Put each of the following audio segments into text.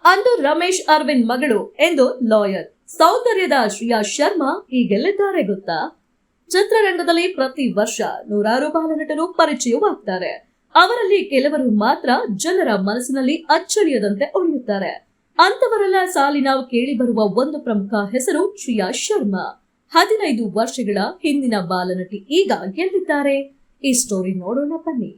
ಅಂದು ರಮೇಶ್ ಅರವಿಂದ್ ಮಗಳು ಎಂದು ಲಾಯರ್ ಸೌಂದರ್ಯದ ಶ್ರೇಯಾ ಶರ್ಮಾ ಈಗೆಲ್ಲಿದ್ದಾರೆ ಗೊತ್ತಾ? ಚಿತ್ರರಂಗದಲ್ಲಿ ಪ್ರತಿ ವರ್ಷ ನೂರಾರು ಬಾಲನಟರು ಪರಿಚಯವಾಗ್ತಾರೆ. ಅವರಲ್ಲಿ ಕೆಲವರು ಮಾತ್ರ ಜನರ ಮನಸ್ಸಿನಲ್ಲಿ ಅಚ್ಚಳಿಯದಂತೆ ಉಳಿಯುತ್ತಾರೆ. ಅಂತವರೆಲ್ಲ ಸಾಲಿನ ಕೇಳಿ ಬರುವ ಒಂದು ಪ್ರಮುಖ ಹೆಸರು ಶ್ರೇಯಾ ಶರ್ಮಾ. 15 ವರ್ಷಗಳ ಹಿಂದಿನ ಬಾಲನಟಿ ಈಗ ಎಲ್ಲಿದ್ದಾರೆ? ಈ ಸ್ಟೋರಿ ನೋಡೋಣ ಬನ್ನಿ.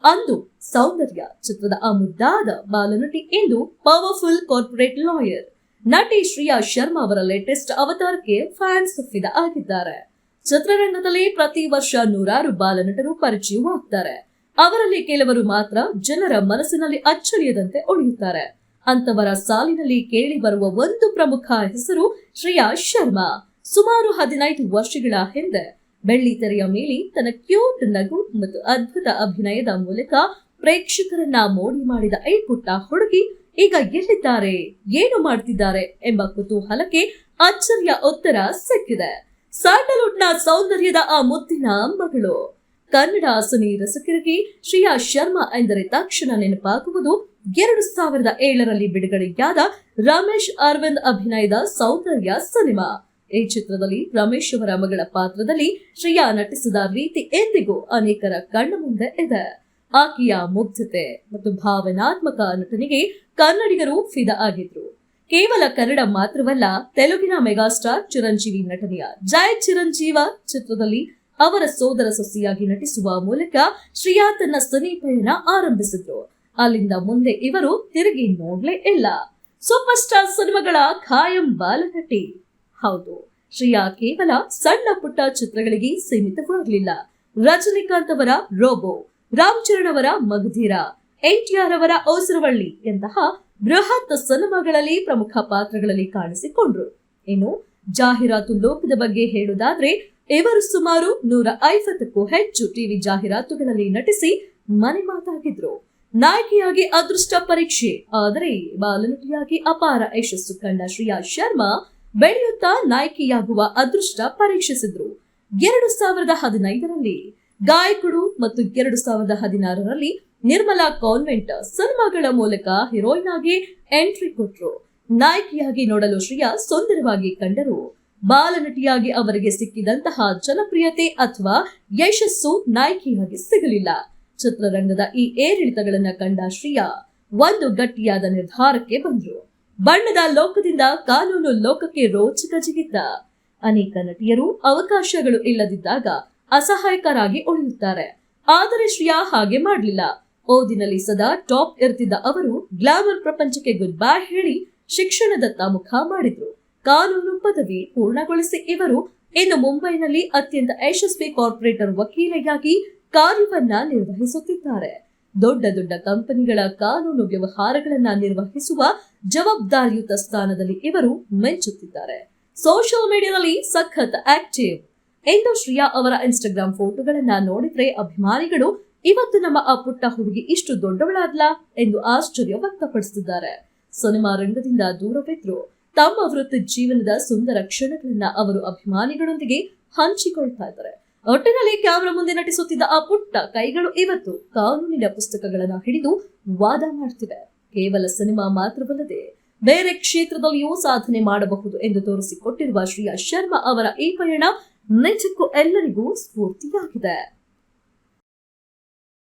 ಅಂದು ಸೌಂದರ್ಯ ಚಿತ್ರದ ಆ ಮುದ್ದಾದ ಬಾಲನಟಿ ಇಂದು ಪವರ್ಫುಲ್ ಕಾರ್ಪೊರೇಟ್ ಲಾಯರ್ ನಟಿ ಶ್ರೇಯಾ ಶರ್ಮಾ ಅವರ ಲೇಟೆಸ್ಟ್ ಅವತಾರಕ್ಕೆ ಫ್ಯಾನ್ಸ್ ಫಿದಾ ಆಗಿದ್ದಾರೆ. ಚಿತ್ರರಂಗದಲ್ಲಿ ಪ್ರತಿ ವರ್ಷ ನೂರಾರು ಬಾಲನಟರು ಪರಿಚಯವಾಗ್ತಾರೆ. ಅವರಲ್ಲಿ ಕೆಲವರು ಮಾತ್ರ ಜನರ ಮನಸ್ಸಿನಲ್ಲಿ ಅಚ್ಚಳಿಯದಂತೆ ಉಳಿಯುತ್ತಾರೆ. ಅಂತವರ ಸಾಲಿನಲ್ಲಿ ಕೇಳಿ ಬರುವ ಒಂದು ಪ್ರಮುಖ ಹೆಸರು ಶ್ರೇಯಾ ಶರ್ಮಾ. ಸುಮಾರು 15 ವರ್ಷಗಳ ಹಿಂದೆ ಬೆಳ್ಳಿ ತೆರೆಯ ಮೇಲೆ ತನ್ನ ಕ್ಯೂಟ್ ನಗು ಮತ್ತು ಅದ್ಭುತ ಅಭಿನಯದ ಮೂಲಕ ಪ್ರೇಕ್ಷಕರನ್ನ ಮೋಡಿ ಮಾಡಿದ ಈ ಪುಟ್ಟ ಹುಡುಗಿ ಈಗ ಎಲ್ಲಿದ್ದಾರೆ, ಏನು ಮಾಡ್ತಿದ್ದಾರೆ ಎಂಬ ಕುತೂಹಲಕ್ಕೆ ಅಚ್ಚರಿಯ ಉತ್ತರ ಸಿಕ್ಕಿದೆ. ಸ್ಯಾಂಡಲ್ವುಡ್ ನ ಸೌಂದರ್ಯದ ಆ ಮುದ್ದಿನ ಮಗಳು. ಕನ್ನಡ ಸಿನಿ ರಸಿಕರಿಗೆ ಶ್ರೇಯಾ ಶರ್ಮಾ ಎಂದರೆ ತಕ್ಷಣ ನೆನಪಾಗುವುದು 2007ರಲ್ಲಿ ಬಿಡುಗಡೆಯಾದ ರಮೇಶ್ ಅರವಿಂದ್ ಅಭಿನಯದ ಸೌಂದರ್ಯ ಸಿನಿಮಾ. ಈ ಚಿತ್ರದಲ್ಲಿ ರಮೇಶ್ ಅವರ ಮಗಳ ಪಾತ್ರದಲ್ಲಿ ಶ್ರೇಯಾ ನಟಿಸಿದ ರೀತಿ ಎಂದಿಗೂ ಅನೇಕರ ಕಣ್ಣ ಮುಂದೆ ಇದೆ. ಆಕೆಯ ಮುಗ್ಧತೆ ಮತ್ತು ಭಾವನಾತ್ಮಕ ನಟನೆಗೆ ಕನ್ನಡಿಗರು ಫಿದಾ ಆಗಿದ್ರು. ಕೇವಲ ಕನ್ನಡ ಮಾತ್ರವಲ್ಲ, ತೆಲುಗಿನ ಮೆಗಾಸ್ಟಾರ್ ಚಿರಂಜೀವಿ ನಟನೆಯ ಜೈ ಚಿರಂಜೀವ ಚಿತ್ರದಲ್ಲಿ ಅವರ ಸೋದರ ಸೊಸೆಯಾಗಿ ನಟಿಸುವ ಮೂಲಕ ಶ್ರೇಯಾ ತನ್ನ ಸಿನಿ ಪಯಣ ಆರಂಭಿಸಿದ್ರು. ಅಲ್ಲಿಂದ ಮುಂದೆ ಇವರು ತಿರುಗಿ ನೋಡ್ಲೇ ಇಲ್ಲ. ಸೂಪರ್ ಸ್ಟಾರ್ ಸಿನಿಮಾಗಳ ಖಾಯಂ ಬಾಲನಟಿ. ಹೌದು, ಶ್ರೇಯಾ ಕೇವಲ ಸಣ್ಣ ಪುಟ್ಟ ಚಿತ್ರಗಳಿಗೆ ಸೀಮಿತವಾಗಲಿಲ್ಲ. ರಜನಿಕಾಂತ್ ಅವರ ರೋಬೋ, ರಾಮ್ ಚರಣ್ ಅವರ ಮಗಧೀರ, NTR ಅವರ ಓಸರವಳ್ಳಿ ಎಂತಹ ಬೃಹತ್ ಸಿನಿಮಾಗಳಲ್ಲಿ ಪ್ರಮುಖ ಪಾತ್ರಗಳಲ್ಲಿ ಕಾಣಿಸಿಕೊಂಡ್ರು. ಇನ್ನು ಜಾಹೀರಾತು ಲೋಕದ ಬಗ್ಗೆ ಹೇಳುವುದಾದ್ರೆ ಇವರು ಸುಮಾರು 150ಕ್ಕೂ ಹೆಚ್ಚು ಟಿವಿ ಜಾಹೀರಾತುಗಳಲ್ಲಿ ನಟಿಸಿ ಮನೆ ಮಾತಾಗಿದ್ರು. ನಾಯಕಿಯಾಗಿ ಅದೃಷ್ಟ ಪರೀಕ್ಷೆ, ಆದರೆ ಬಾಲನಟಿಯಾಗಿ ಅಪಾರ ಯಶಸ್ಸು ಕಂಡ ಶ್ರೇಯಾ ಶರ್ಮಾ ಬೆಳೆಯುತ್ತಾ ನಾಯಕಿಯಾಗುವ ಅದೃಷ್ಟ ಪರೀಕ್ಷಿಸಿದ್ರು. 2015ರಲ್ಲಿ ಗಾಯಕುಡು ಮತ್ತು 2016ರಲ್ಲಿ ನಿರ್ಮಲಾ ಕಾನ್ವೆಂಟ್ ಸಿನಿಮಾಗಳ ಮೂಲಕ ಹೀರೋಯಿನ್ ಆಗಿ ಎಂಟ್ರಿ ಕೊಟ್ರು. ನಾಯಕಿಯಾಗಿ ನೋಡಲು ಶ್ರೇಯಾ ಸುಂದರವಾಗಿ ಕಂಡರು. ಬಾಲನಟಿಯಾಗಿ ಅವರಿಗೆ ಸಿಕ್ಕಿದಂತಹ ಜನಪ್ರಿಯತೆ ಅಥವಾ ಯಶಸ್ಸು ನಾಯಕಿಯಾಗಿ ಸಿಗಲಿಲ್ಲ. ಚಿತ್ರರಂಗದ ಈ ಏರಿಳಿತಗಳನ್ನ ಕಂಡ ಶ್ರೇಯಾ ಒಂದು ಗಟ್ಟಿಯಾದ ನಿರ್ಧಾರಕ್ಕೆ ಬಂದ್ರು. ಬಣ್ಣದ ಲೋಕದಿಂದ ಕಾನೂನು ಲೋಕಕ್ಕೆ ರೋಚಕ ಜಿಗಿತ. ಅನೇಕ ನಟಿಯರು ಅವಕಾಶಗಳು ಇಲ್ಲದಿದ್ದಾಗ ಅಸಹಾಯಕರಾಗಿ ಉಳಿಯುತ್ತಾರೆ. ಆದರೆ ಶ್ರೇಯಾ ಹಾಗೆ ಮಾಡಲಿಲ್ಲ. ಓದಿನಲ್ಲಿ ಸದಾ ಟಾಪ್ ಇರ್ತಿದ್ದ ಅವರು ಗ್ಲಾಮರ್ ಪ್ರಪಂಚಕ್ಕೆ ಗುಡ್ ಬೈ ಹೇಳಿ ಶಿಕ್ಷಣದತ್ತ ಮುಖ ಮಾಡಿದ್ರು. ಕಾನೂನು ಪದವಿ ಪೂರ್ಣಗೊಳಿಸಿ ಇವರು ಇನ್ನು ಮುಂಬೈನಲ್ಲಿ ಅತ್ಯಂತ ಯಶಸ್ವಿ ಕಾರ್ಪೊರೇಟರ್ ವಕೀಲೆಯಾಗಿ ಕಾರ್ಯವನ್ನ ನಿರ್ವಹಿಸುತ್ತಿದ್ದಾರೆ. ದೊಡ್ಡ ದೊಡ್ಡ ಕಂಪನಿಗಳ ಕಾನೂನು ವ್ಯವಹಾರಗಳನ್ನ ನಿರ್ವಹಿಸುವ ಜವಾಬ್ದಾರಿಯುತ ಸ್ಥಾನದಲ್ಲಿ ಇವರು ಮಿಂಚುತ್ತಿದ್ದಾರೆ. ಸೋಷಿಯಲ್ ಮೀಡಿಯಾದಲ್ಲಿ ಸಖತ್ ಆಕ್ಟಿವ್. ಎಂದು ಶ್ರೇಯಾ ಅವರ ಇನ್ಸ್ಟಾಗ್ರಾಮ್ ಫೋಟೋಗಳನ್ನ ನೋಡಿದ್ರೆ ಅಭಿಮಾನಿಗಳು ಇವತ್ತು ನಮ್ಮ ಆ ಪುಟ್ಟ ಹುಡುಗಿ ಇಷ್ಟು ದೊಡ್ಡವಳಾದ್ಲಾ ಎಂದು ಆಶ್ಚರ್ಯ ವ್ಯಕ್ತಪಡಿಸುತ್ತಿದ್ದಾರೆ. ಸಿನಿಮಾ ರಂಗದಿಂದ ದೂರವಿದ್ರು ತಮ್ಮ ವೃತ್ತಿ ಜೀವನದ ಸುಂದರ ಕ್ಷಣಗಳನ್ನ ಅವರು ಅಭಿಮಾನಿಗಳೊಂದಿಗೆ ಹಂಚಿಕೊಳ್ತಾ ಇದ್ದಾರೆ. ಒಟ್ಟಿನಲ್ಲಿ ಕ್ಯಾಮೆರಾ ಮುಂದೆ ನಟಿಸುತ್ತಿದ್ದ ಆ ಪುಟ್ಟ ಕೈಗಳು ಇವತ್ತು ಕಾನೂನಿನ ಪುಸ್ತಕಗಳನ್ನ ಹಿಡಿದು ವಾದ ಮಾಡ್ತಿವೆ. ಕೇವಲ ಸಿನಿಮಾ ಮಾತ್ರವಲ್ಲದೆ ಬೇರೆ ಕ್ಷೇತ್ರದಲ್ಲಿಯೂ ಸಾಧನೆ ಮಾಡಬಹುದು ಎಂದು ತೋರಿಸಿಕೊಟ್ಟಿರುವ ಶ್ರೇಯಾ ಶರ್ಮಾ ಅವರ ಈ ಪಯಣ ನಿಜಕ್ಕೂ ಎಲ್ಲರಿಗೂ ಸ್ಫೂರ್ತಿಯಾಗಿದೆ.